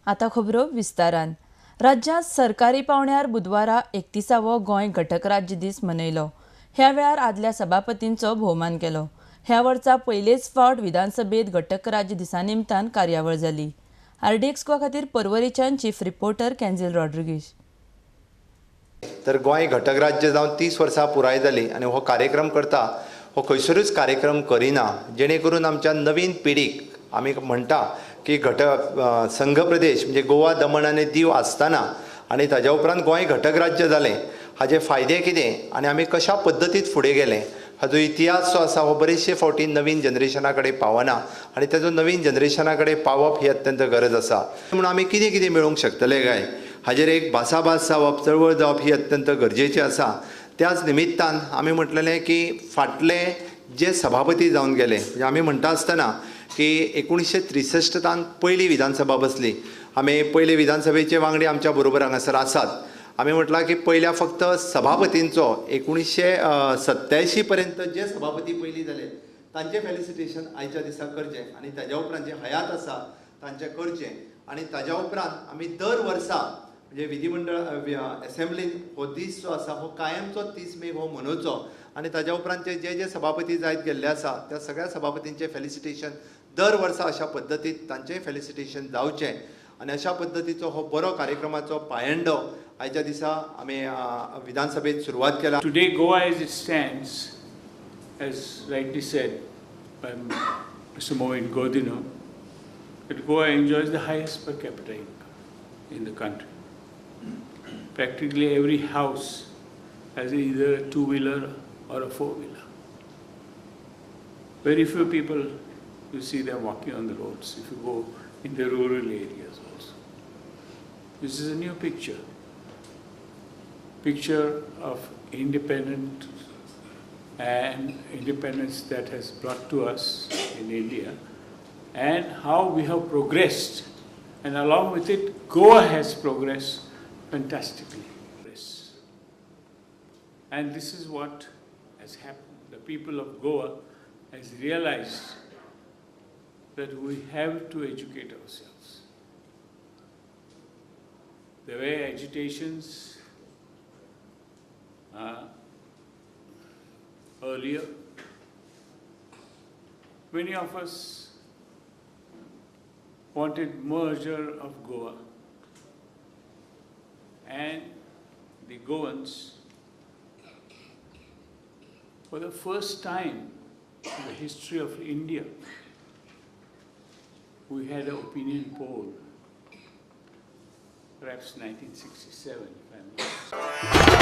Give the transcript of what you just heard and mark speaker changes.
Speaker 1: आता खबरो विस्तारान. राज्यांत सरकारी पावण्यार बुधवारा 31वो गोंय घटक राज्य दीस मनयलो. ह्या वेळार आदल्या सभापतींचो भोवमान केलो. ह्या वर्सा पयलेच फावट विधानसभेत घटक राज्य दिसा निमतान कार्यावळ जाली. आरडीएक्स गोवा खातीर पर्वरीच्यान चीफ रिपोर्टर कॅन्झिल रॉड्रिगीस.
Speaker 2: तर गोंय घटक राज्य जावन 30 वर्सां पुराय जाली आनी हो कार्यक्रम करता हो खंयसरूच कार्यक्रम करिना, जेणे करून आमच्या नवीन पिढीक आमी म्हणटा की संघ प्रदेश म्हणजे गोवा, दमण आनी दीव आसतना आनी ताज्या उपरांत गोंय घटक राज्य जालें, हाचे फायदे कितें आनी आमी कशा पद्दतीत फुडें गेले हाजो इतिहास जो आसा हो बरेचशे फावटी नवीन जनरेशना कडेन पावना आनी ताजो नवीन जनरेशना कडेन पावप ही अत्यंत गरज आसा. म्हणून आमी कितें कितें मेळोवंक शकतले काय हाजेर एक भासाभास जावप, चळवळ जावप ही अत्यंत गरजेची आसा. त्याच निमित्तान आमी म्हटलेलें की फाटले जे सभापती जावन गेले, म्हणजे आमी म्हणटा आसतना की 1963 पयली विधानसभा बसली. आमी पयले विधानसभेचे वांगडी आमच्या बरोबर हांगासर आसात. आमी म्हटलां की पयल्या फक्त सभापतींचो 1987 पर्यंत जे सभापती पयलीं जाले तांचें फेलिसिटेशन आयच्या दिसा करचें आनी ताज्या उपरांत जे हयात आसा तांचें करचें आनी ताज्या उपरांत आमी दर वर्सा म्हणजे विधिमंडळ असेंब्लीन हो दीस जो आसा हो कायमचो 30 मे हो मनोवचो आनी ताज्या उपरांतचे जे सभापती जायत गेल्ले आसा त्या सगळ्या सभापतींचें फेलिसिटेशन दर वर्सा अशा पद्दतीत तांचेंय फेलिसिटेशन जावचें आनी अशा पद्दतीचो हो बरो कार्यक्रमाचो पायंडो आयच्या दिसा आमी विधानसभेत सुरवात केला.
Speaker 3: Today Goa as it stands, as rightly said by Mr. Moin Godino, that Goa enjoys the highest per capita income in the country. Practically every house has either a two-wheeler or a four-wheeler. Very few people you see them walking on the roads if you go in the rural areas also. This is a new picture of independence that has brought to us in India and how we have progressed, and along with it Goa has progressed fantastically. And this is what has happened. The people of Goa has realized that we have to educate ourselves. There were agitations earlier. Many of us wanted merger of Goa, and the Goans, for the first time in the history of India, we had an opinion poll, perhaps 1967, if I'm not mistaken.